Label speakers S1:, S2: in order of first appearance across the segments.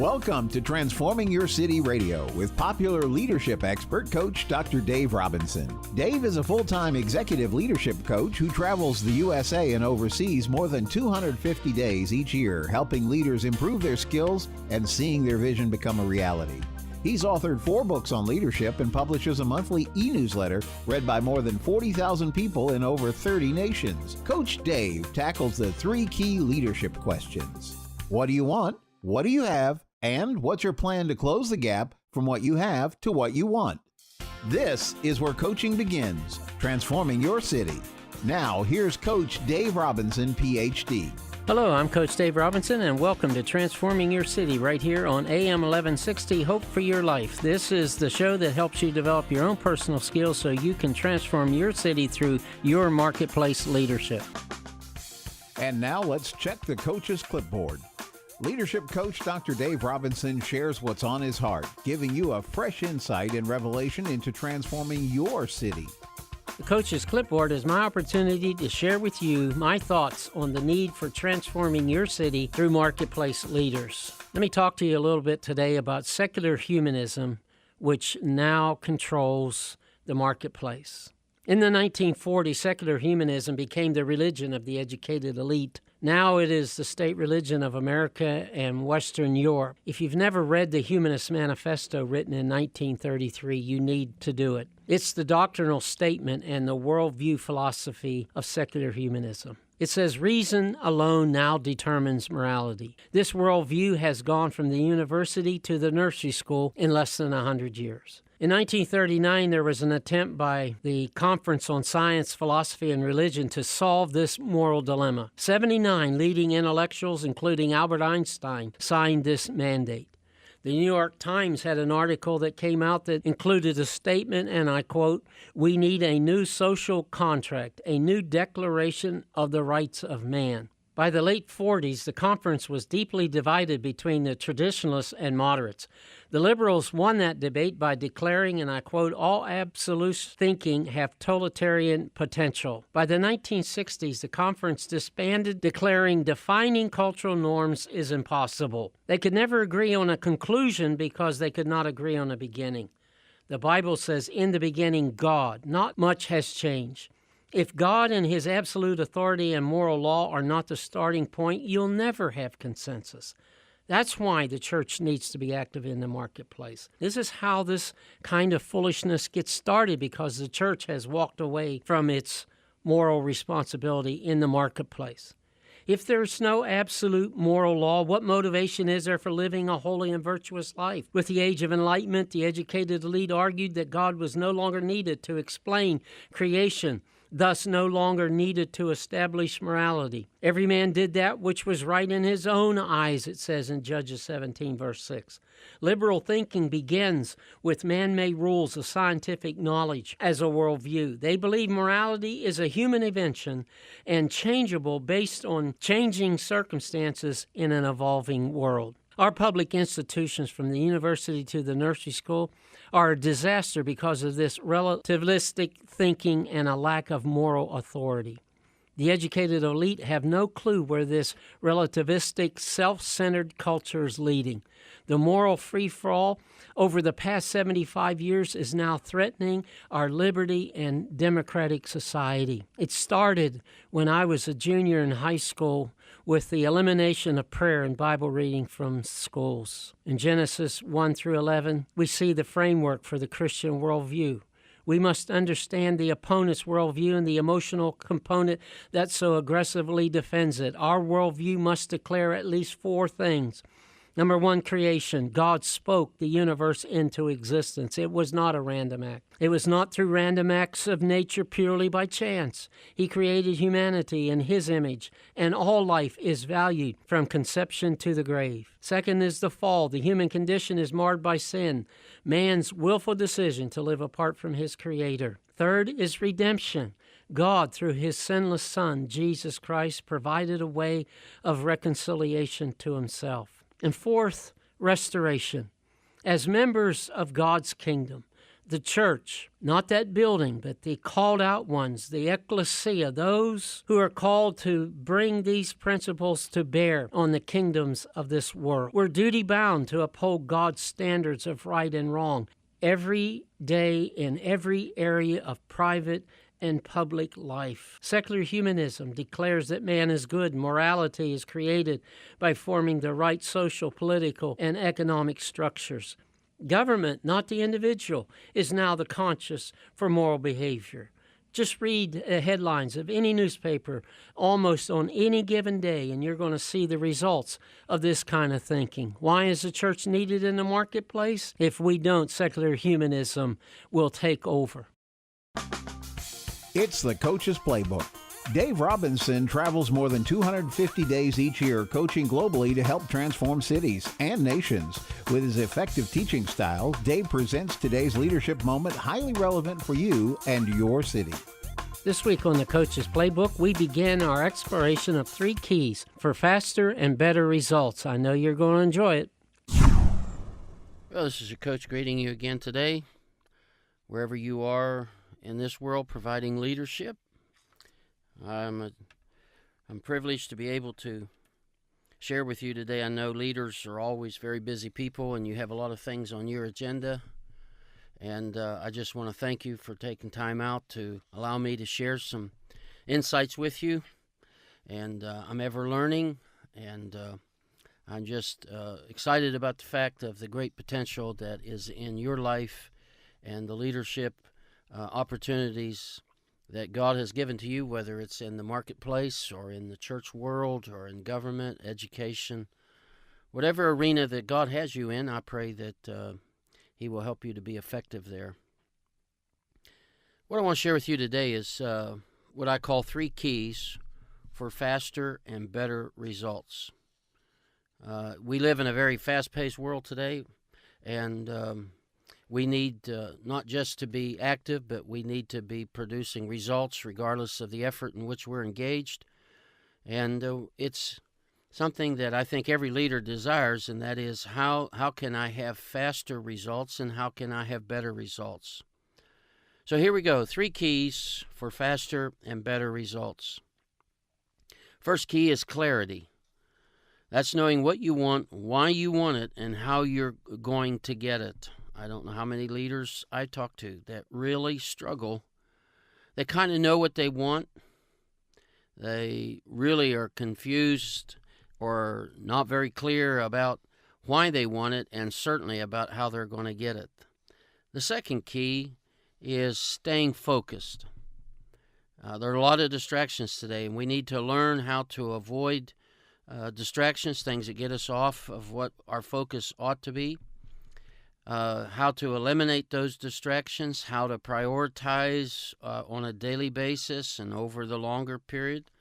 S1: Welcome to Transforming Your City Radio with popular leadership expert coach Dr. Dave Robinson. Dave is a full-time executive leadership coach who travels the USA and oversees more than 250 days each year, helping leaders improve their skills and seeing their vision become a reality. He's authored 4 books on leadership and publishes a monthly e-newsletter read by more than 40,000 people in over 30 nations. Coach Dave tackles the 3 key leadership questions. What do you want? What do you have? And what's your plan to close the gap from what you have to what you want? This is where coaching begins, transforming your city. Now, here's Coach Dave Robinson, PhD.
S2: Hello, I'm Coach Dave Robinson, and welcome to Transforming Your City right here on AM 1160, Hope for Your Life. This is the show that helps you develop your own personal skills so you can transform your city through your marketplace leadership.
S1: And now let's check the coach's clipboard. Leadership coach Dr. Dave Robinson shares what's on his heart, giving you a fresh insight and revelation into transforming your city.
S2: The coach's clipboard is my opportunity to share with you my thoughts on the need for transforming your city through marketplace leaders. Let me talk to you a little bit today about secular humanism, which now controls the marketplace. In the 1940s, secular humanism became the religion of the educated elite. Now it is the state religion of America and Western Europe. If you've never read the Humanist Manifesto written in 1933, you need to do it. It's the doctrinal statement and the worldview philosophy of secular humanism. It says reason alone now determines morality. This worldview has gone from the university to the nursery school in less than 100 years. In 1939, there was an attempt by the Conference on Science, Philosophy, and Religion to solve this moral dilemma. 79 leading intellectuals, including Albert Einstein, signed this mandate. The New York Times had an article that came out that included a statement, and I quote, "We need a new social contract, a new declaration of the rights of man." By the late 40s, the conference was deeply divided between the traditionalists and moderates. The liberals won that debate by declaring, and I quote, "all absolute thinking have totalitarian potential." By the 1960s, the conference disbanded, declaring defining cultural norms is impossible. They could never agree on a conclusion because they could not agree on a beginning. The Bible says, "In the beginning, God." Not much has changed. If God and His absolute authority and moral law are not the starting point, you'll never have consensus. That's why the church needs to be active in the marketplace. This is how this kind of foolishness gets started, because the church has walked away from its moral responsibility in the marketplace. If there's no absolute moral law, what motivation is there for living a holy and virtuous life? With the Age of Enlightenment, the educated elite argued that God was no longer needed to explain creation, thus no longer needed to establish morality. Every man did that which was right in his own eyes, it says in Judges 17, verse 6. Liberal thinking begins with man-made rules of scientific knowledge as a worldview. They believe morality is a human invention and changeable based on changing circumstances in an evolving world. Our public institutions, from the university to the nursery school, are a disaster because of this relativistic thinking and a lack of moral authority. The educated elite have no clue where this relativistic, self-centered culture is leading. The moral free-for-all over the past 75 years is now threatening our liberty and democratic society. It started when I was a junior in high school with the elimination of prayer and Bible reading from schools. In Genesis 1 through 11, we see the framework for the Christian worldview. We must understand the opponent's worldview and the emotional component that so aggressively defends it. Our worldview must declare at least 4 things. Number 1, creation. God spoke the universe into existence. It was not a random act. It was not through random acts of nature purely by chance. He created humanity in His image, and all life is valued from conception to the grave. Second is the fall. The human condition is marred by sin, man's willful decision to live apart from his Creator. Third is redemption. God, through His sinless Son, Jesus Christ, provided a way of reconciliation to Himself. And fourth, restoration. As members of God's kingdom, the church, not that building, but the called out ones, the ecclesia, those who are called to bring these principles to bear on the kingdoms of this world. We're duty bound to uphold God's standards of right and wrong every day in every area of private and public life. Secular humanism declares that man is good. Morality is created by forming the right social, political, and economic structures. Government, not the individual, is now the conscience for moral behavior. Just read headlines of any newspaper almost on any given day, and you're going to see the results of this kind of thinking. Why is the church needed in the marketplace? If we don't, secular humanism will take over.
S1: It's the Coach's Playbook. Dave Robinson travels more than 250 days each year coaching globally to help transform cities and nations. With his effective teaching style, Dave presents today's leadership moment highly relevant for you and your city.
S2: This week on the Coach's Playbook, we begin our exploration of 3 keys for faster and better results. I know you're going to enjoy it.
S3: Well, this is your coach greeting you again today, wherever you are in this world providing leadership. I'm privileged to be able to share with you today. I know leaders are always very busy people, and you have a lot of things on your agenda. And I just want to thank you for taking time out to allow me to share some insights with you. And I'm ever learning, and I'm just excited about the fact of the great potential that is in your life and the leadership opportunities that God has given to you, whether it's in the marketplace or in the church world or in government, education, whatever arena that God has you in. I pray that He will help you to be effective there. What I want to share with you today is what I call 3 keys for faster and better results. We live in a very fast-paced world today, and we need not just to be active, but we need to be producing results regardless of the effort in which we're engaged. And it's something that I think every leader desires, and that is how can I have faster results and how can I have better results? So here we go, 3 keys for faster and better results. First key is clarity. That's knowing what you want, why you want it, and how you're going to get it. I don't know how many leaders I talk to that really struggle. They kind of know what they want. They really are confused or not very clear about why they want it, and certainly about how they're going to get it. The second key is staying focused. There are a lot of distractions today, and we need to learn how to avoid distractions, things that get us off of what our focus ought to be. How to eliminate those distractions, how to prioritize on a daily basis and over the longer period,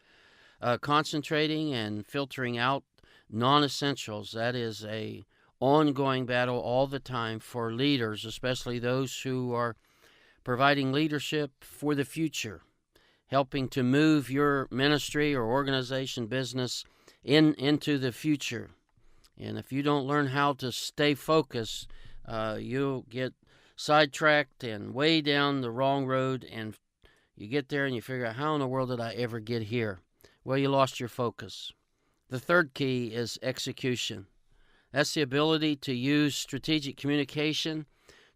S3: concentrating and filtering out non-essentials. That is a ongoing battle all the time for leaders, especially those who are providing leadership for the future, helping to move your ministry or organization, business into the future. And if you don't learn how to stay focused, you'll get sidetracked and way down the wrong road, and you get there and you figure out, how in the world did I ever get here? Well, you lost your focus. The third key is execution. That's the ability to use strategic communication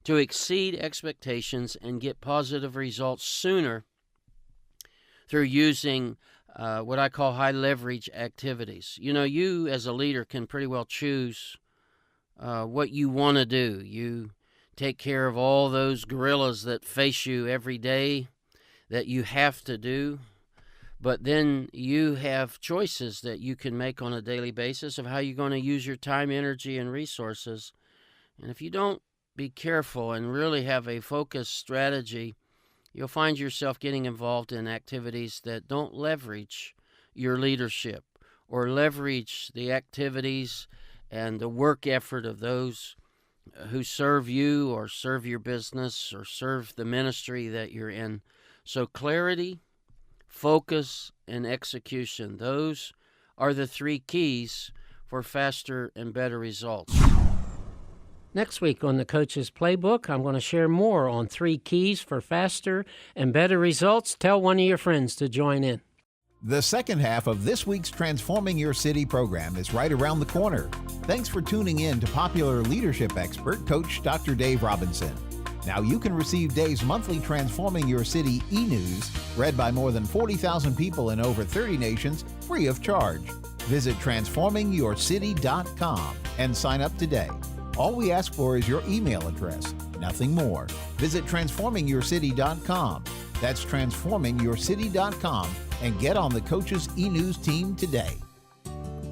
S3: to exceed expectations and get positive results sooner through using what I call high leverage activities. You know, you as a leader can pretty well choose what you want to do. You take care of all those gorillas that face you every day that you have to do, but then you have choices that you can make on a daily basis of how you're going to use your time, energy, and resources. And if you don't be careful and really have a focused strategy, you'll find yourself getting involved in activities that don't leverage your leadership or leverage the activities and the work effort of those who serve you or serve your business or serve the ministry that you're in. So clarity, focus, and execution, those are the 3 keys for faster and better results.
S2: Next week on the Coach's Playbook, I'm going to share more on 3 keys for faster and better results. Tell one of your friends to join in.
S1: The second half of this week's Transforming Your City program is right around the corner. Thanks for tuning in to popular leadership expert, Coach Dr. Dave Robinson. Now you can receive Dave's monthly Transforming Your City e-news, read by more than 40,000 people in over 30 nations, free of charge. Visit transformingyourcity.com and sign up today. All we ask for is your email address, nothing more. Visit transformingyourcity.com. That's transformingyourcity.com and get on the Coach's e-news team today.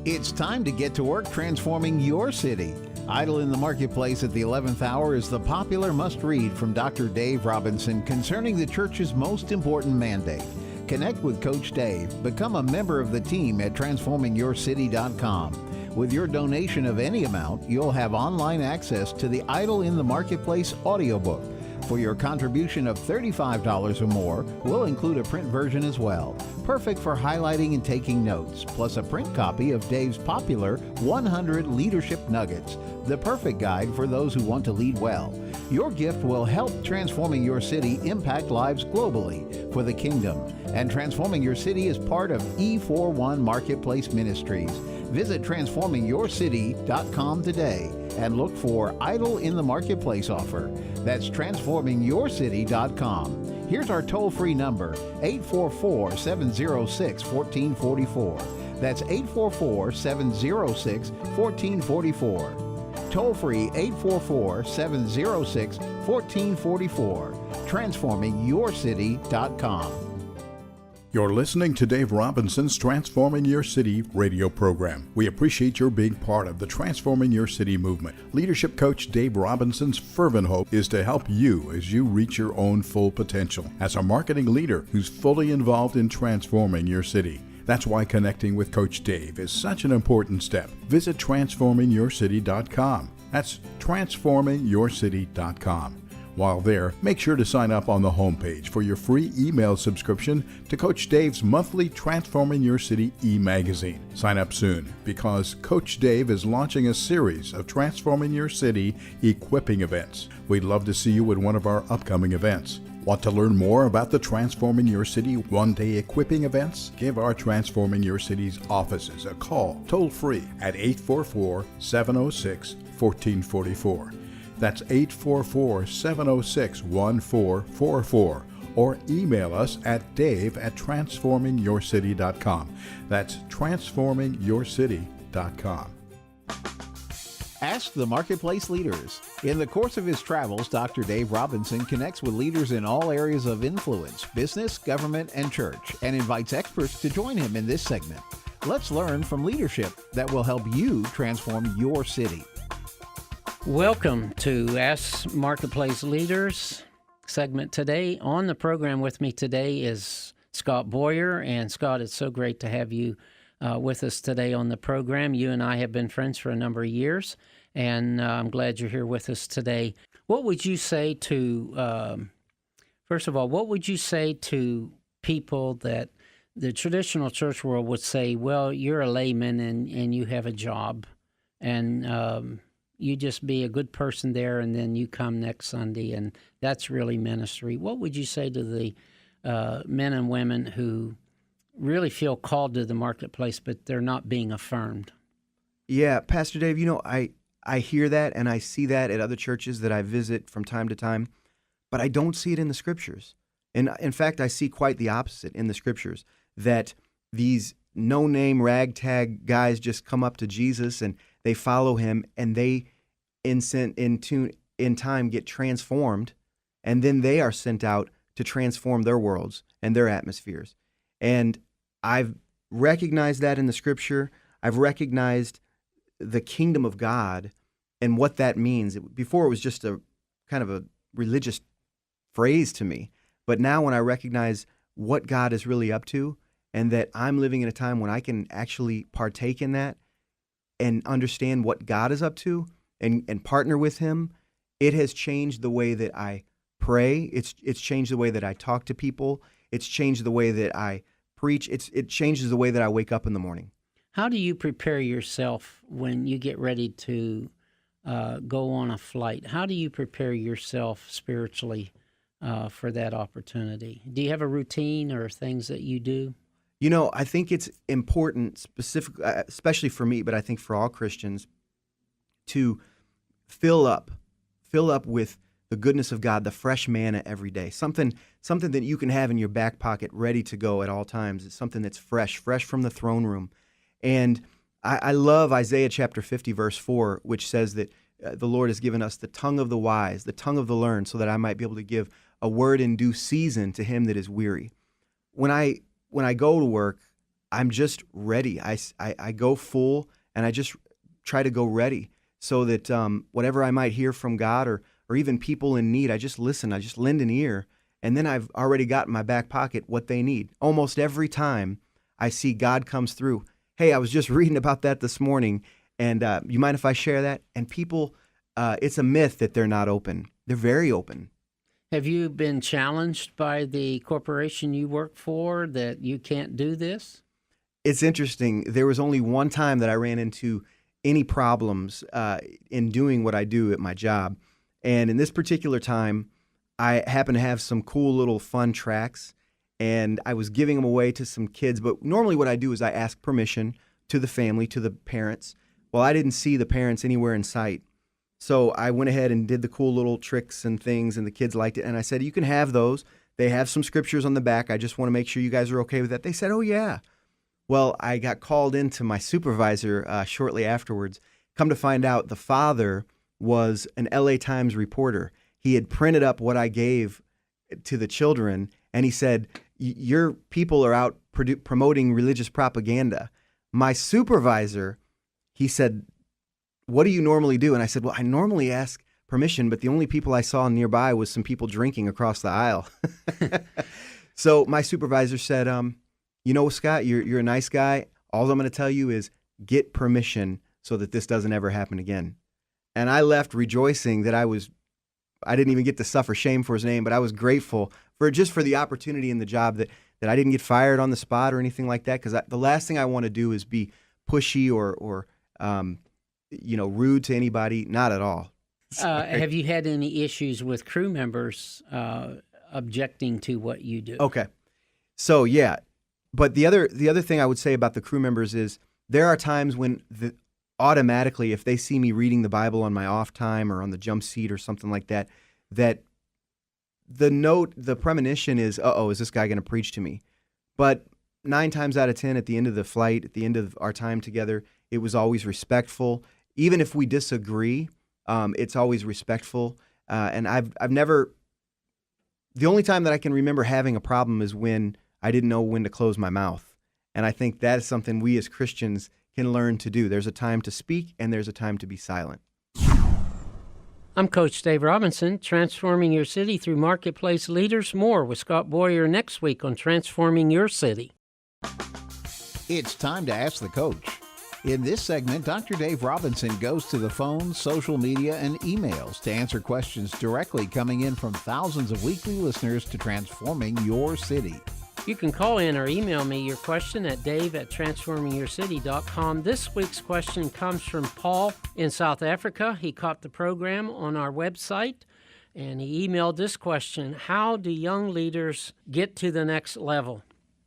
S1: It's time to get to work transforming your city. Idle in the Marketplace at the 11th hour is the popular must-read from Dr. Dave Robinson concerning the church's most important mandate. Connect with Coach Dave. Become a member of the team at transformingyourcity.com. With your donation of any amount, you'll have online access to the Idle in the Marketplace audiobook. For your contribution of $35 or more, we'll include a print version as well. Perfect for highlighting and taking notes, plus a print copy of Dave's popular 100 Leadership Nuggets, the perfect guide for those who want to lead well. Your gift will help Transforming Your City impact lives globally for the kingdom. And Transforming Your City is part of E41 Marketplace Ministries. Visit transformingyourcity.com today and look for Idle in the Marketplace offer. That's transformingyourcity.com. Here's our toll-free number, 844-706-1444. That's 844-706-1444. Toll-free 844-706-1444. transformingyourcity.com.
S4: You're listening to Dave Robinson's Transforming Your City radio program. We appreciate your being part of the Transforming Your City movement. Leadership coach Dave Robinson's fervent hope is to help you as you reach your own full potential as a marketing leader who's fully involved in transforming your city. That's why connecting with Coach Dave is such an important step. Visit transformingyourcity.com. That's transformingyourcity.com. While there, make sure to sign up on the homepage for your free email subscription to Coach Dave's monthly Transforming Your City e-magazine. Sign up soon because Coach Dave is launching a series of Transforming Your City equipping events. We'd love to see you at one of our upcoming events. Want to learn more about the Transforming Your City one-day equipping events? Give our Transforming Your City's offices a call toll-free at 844-706-1444. That's 844-706-1444. Or email us at dave@transformingyourcity.com. That's transformingyourcity.com.
S1: Ask the Marketplace Leaders. In the course of his travels, Dr. Dave Robinson connects with leaders in all areas of influence, business, government, and church, and invites experts to join him in this segment. Let's learn from leadership that will help you transform your city.
S2: Welcome to Ask Marketplace Leaders segment today. On the program with me today is Scott Boyer. And Scott, it's so great to have you with us today on the program. You and I have been friends for a number of years, and I'm glad you're here with us today. What would you say to, first of all, what would you say to people that the traditional church world would say, well, you're a layman and you have a job, and you just be a good person there, and then you come next Sunday, and that's really ministry. What would you say to the men and women who really feel called to the marketplace, but they're not being affirmed?
S5: Yeah, Pastor Dave, I hear that, and I see that at other churches that I visit from time to time, but I don't see it in the Scriptures. And in fact, I see quite the opposite in the Scriptures, that these no-name ragtag guys just come up to Jesus and they follow him, and they in time get transformed, and then they are sent out to transform their worlds and their atmospheres. And I've recognized that in the Scripture. I've recognized the kingdom of God and what that means. Before, it was just a kind of a religious phrase to me. But now when I recognize what God is really up to, and that I'm living in a time when I can actually partake in that and understand what God is up to and partner with him, it has changed the way that I pray. It's changed the way that I talk to people. It's changed the way that I preach. It changes the way that I wake up in the morning.
S2: How do you prepare yourself when you get ready to go on a flight. How do you prepare yourself spiritually for that opportunity? Do you have a routine or things that you do?
S5: I think it's important, especially for me, but I think for all Christians, to fill up with the goodness of God, the fresh manna every day. Something that you can have in your back pocket, ready to go at all times. It's something that's fresh from the throne room. And I love Isaiah chapter 50, verse 4, which says that the Lord has given us the tongue of the wise, the tongue of the learned, so that I might be able to give a word in due season to him that is weary. When I go to work, I'm just ready. I go full, and I just try to go ready so that whatever I might hear from God or even people in need, I just listen. I just lend an ear, and then I've already got in my back pocket what they need. Almost every time I see God comes through. Hey, I was just reading about that this morning, and you mind if I share that? And people, it's a myth that they're not open. They're very open.
S2: Have you been challenged by the corporation you work for that you can't do this?
S5: It's interesting. There was only one time that I ran into any problems in doing what I do at my job. And in this particular time, I happened to have some cool little fun tracks, and I was giving them away to some kids. But normally what I do is I ask permission to the family, to the parents. Well, I didn't see the parents anywhere in sight. So I went ahead and did the cool little tricks and things, and the kids liked it. And I said, you can have those. They have some scriptures on the back. I just want to make sure you guys are okay with that. They said, oh, yeah. Well, I got called into my supervisor shortly afterwards. Come to find out, the father was an LA Times reporter. He had printed up what I gave to the children, and he said, your people are out promoting religious propaganda. My supervisor, he said, what do you normally do? And I said, well, I normally ask permission, but the only people I saw nearby was some people drinking across the aisle. So my supervisor said, Scott, you're a nice guy. All I'm going to tell you is get permission so that this doesn't ever happen again. And I left rejoicing that I didn't even get to suffer shame for his name, but I was grateful for the opportunity in the job that I didn't get fired on the spot or anything like that. Because the last thing I want to do is be pushy or rude to anybody. Not at all.
S2: Have you had any issues with crew members objecting to what you do?
S5: Okay. So, yeah. But the other thing I would say about the crew members is there are times when automatically, if they see me reading the Bible on my off time or on the jump seat or something like that, that the premonition is, is this guy going to preach to me? But 9 times out of 10, at the end of the flight, at the end of our time together, it was always respectful. Even if we disagree, it's always respectful. And I've never, the only time that I can remember having a problem is when I didn't know when to close my mouth. And I think that is something we as Christians can learn to do. There's a time to speak and there's a time to be silent.
S2: I'm Coach Dave Robinson, transforming your city through marketplace leaders. More with Scott Boyer next week on Transforming Your City.
S1: It's time to ask the coach. In this segment, Dr. Dave Robinson goes to the phones, social media, and emails to answer questions directly coming in from thousands of weekly listeners to Transforming Your City.
S2: You can call in or email me your question at dave@transformingyourcity.com. This week's question comes from Paul in South Africa. He caught the program on our website, and he emailed this question: how do young leaders get to the next level?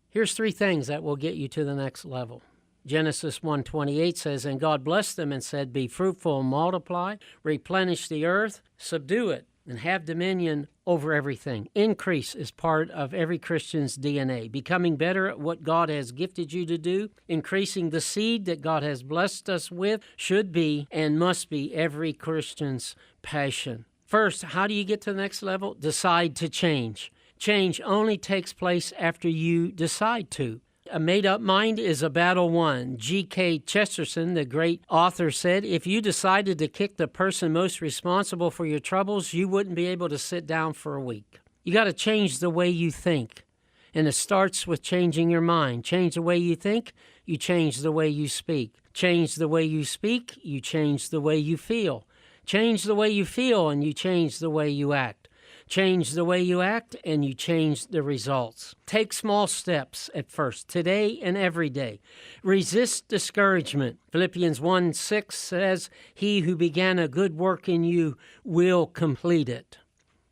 S2: Here's 3 things that will get you to the next level. Genesis 1:28 says, and God blessed them and said, be fruitful and multiply, replenish the earth, subdue it, and have dominion over everything. Increase is part of every Christian's DNA. Becoming better at what God has gifted you to do, increasing the seed that God has blessed us with, should be and must be every Christian's passion. First, how do you get to the next level? Decide to change. Change only takes place after you decide to. A made-up mind is a battle won. G.K. Chesterton, the great author, said, if you decided to kick the person most responsible for your troubles, you wouldn't be able to sit down for a week. You got to change the way you think. And it starts with changing your mind. Change the way you think, you change the way you speak. Change the way you speak, you change the way you feel. Change the way you feel, and you change the way you act. Change the way you act, and you change the results. Take small steps at first, today and every day. Resist discouragement. Philippians 1:6 says, "He who began a good work in you will complete it."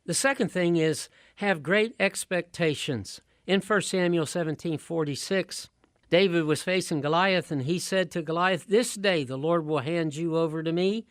S2: The second thing is have great expectations. In 1 Samuel 17:46, David was facing Goliath, and he said to Goliath, "This day the Lord will hand you over to me,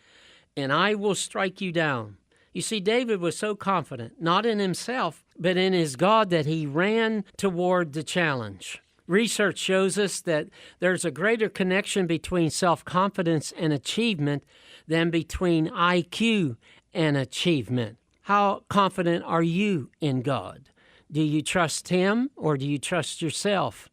S2: and I will strike you down." You see, David was so confident, not in himself, but in his God, that he ran toward the challenge. Research shows us that there's a greater connection between self-confidence and achievement than between IQ and achievement. How confident are you in God? Do you trust Him or do you trust yourself?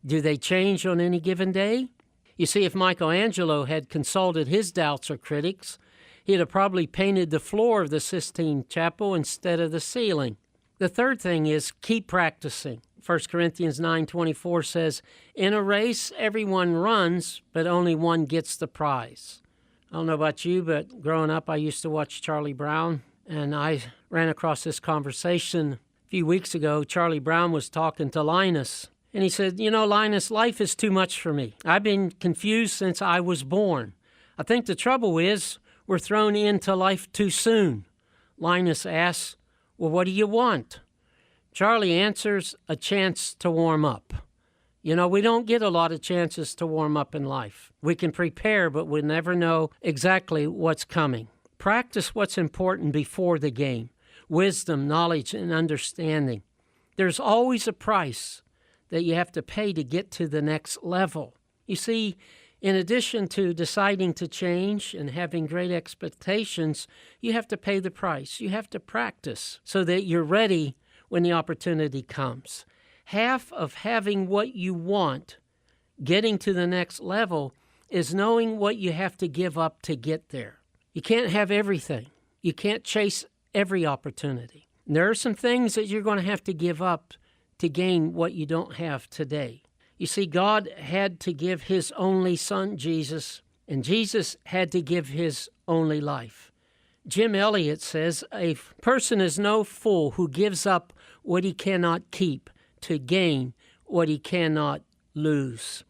S2: Do they change on any given day? You see, if Michelangelo had consulted his doubts or critics, he'd have probably painted the floor of the Sistine Chapel instead of the ceiling. The third thing is keep practicing. 1 Corinthians 9:24 says, "In a race, everyone runs, but only one gets the prize." I don't know about you, but growing up, I used to watch Charlie Brown, and I ran across this conversation a few weeks ago. Charlie Brown was talking to Linus, and he said, "You know, Linus, life is too much for me. I've been confused since I was born. I think the trouble is we're thrown into life too soon." Linus asks, "Well, what do you want?" Charlie answers, "A chance to warm up." You know, we don't get a lot of chances to warm up in life. We can prepare, but we never know exactly what's coming. Practice what's important before the game. Wisdom, knowledge, and understanding. There's always a price that you have to pay to get to the next level. You see, in addition to deciding to change and having great expectations, you have to pay the price. You have to practice so that you're ready when the opportunity comes. Half of having what you want, getting to the next level, is knowing what you have to give up to get there. You can't have everything. You can't chase every opportunity. And there are some things that you're going to have to give up to gain what you don't have today. You see, God had to give His only Son, Jesus, and Jesus had to give His only life. Jim Elliot says, "A person is no fool who gives up what he cannot keep to gain what he cannot lose."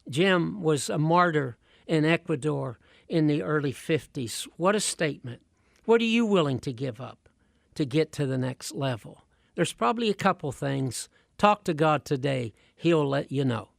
S2: Jim was a martyr in Ecuador in the early 50s. What a statement. What are you willing to give up to get to the next level? There's probably a couple things. Talk to God today. He'll let you know.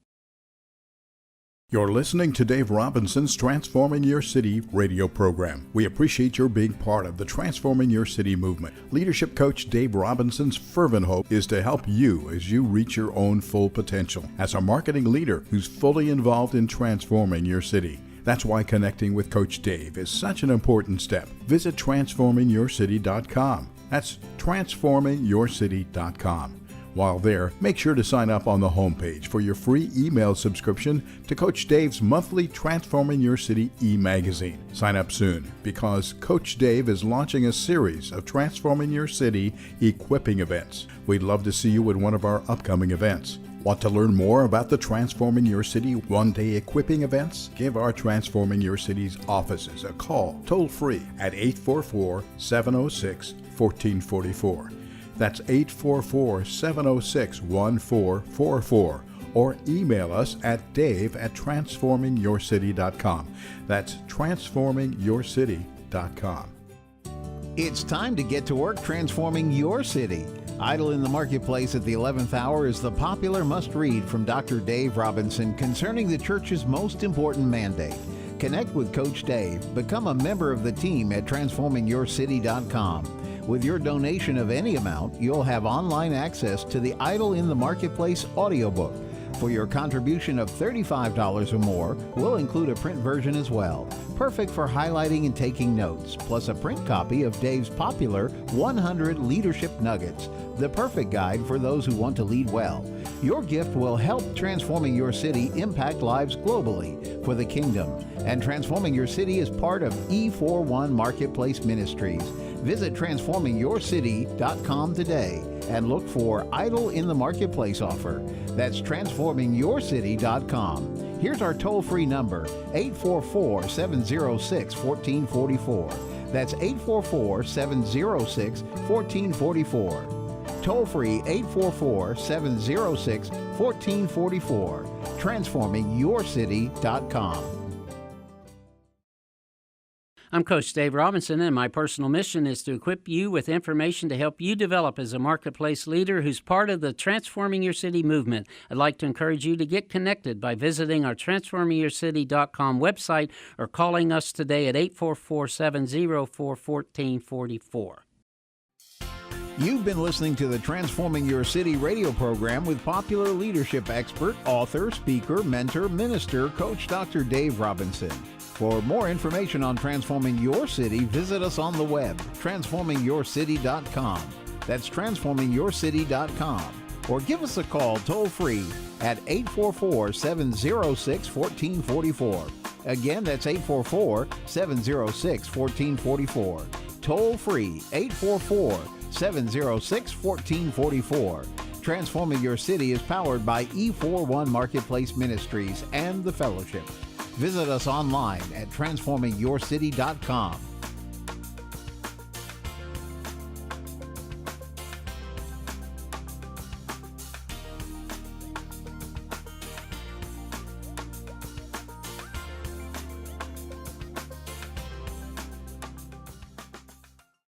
S4: You're listening to Dave Robinson's Transforming Your City radio program. We appreciate your being part of the Transforming Your City movement. Leadership coach Dave Robinson's fervent hope is to help you as you reach your own full potential as a marketing leader who's fully involved in transforming your city. That's why connecting with Coach Dave is such an important step. Visit transformingyourcity.com. That's transformingyourcity.com. While there, make sure to sign up on the homepage for your free email subscription to Coach Dave's monthly Transforming Your City e-magazine. Sign up soon because Coach Dave is launching a series of Transforming Your City equipping events. We'd love to see you at one of our upcoming events. Want to learn more about the Transforming Your City one-day equipping events? Give our Transforming Your City's offices a call toll-free at 844-706-1444. That's 844-706-1444. Or email us at dave@transformingyourcity.com. That's transformingyourcity.com.
S1: It's time to get to work transforming your city. Idle in the Marketplace at the 11th hour is the popular must-read from Dr. Dave Robinson concerning the church's most important mandate. Connect with Coach Dave. Become a member of the team at transformingyourcity.com. With your donation of any amount, you'll have online access to the Idle in the Marketplace audiobook. For your contribution of $35 or more, we'll include a print version as well. Perfect for highlighting and taking notes, plus a print copy of Dave's popular 100 Leadership Nuggets, the perfect guide for those who want to lead well. Your gift will help Transforming Your City impact lives globally for the kingdom. And Transforming Your City is part of E41 Marketplace Ministries. Visit transformingyourcity.com today and look for Idle in the Marketplace offer. That's transformingyourcity.com. Here's our toll-free number, 844-706-1444. That's 844-706-1444. Toll free 844-706-1444. TransformingYourCity.com.
S2: I'm Coach Dave Robinson, and my personal mission is to equip you with information to help you develop as a marketplace leader who's part of the Transforming Your City movement. I'd like to encourage you to get connected by visiting our TransformingYourCity.com website or calling us today at 844-704-1444.
S1: You've been listening to the Transforming Your City radio program with popular leadership expert, author, speaker, mentor, minister, Coach Dr. Dave Robinson. For more information on transforming your city, visit us on the web, transformingyourcity.com. That's transformingyourcity.com. Or give us a call toll-free at 844-706-1444. Again, that's 844-706-1444. Toll-free, 844-706-1444. Transforming Your City is powered by E41 Marketplace Ministries and the Fellowship. Visit us online at transformingyourcity.com.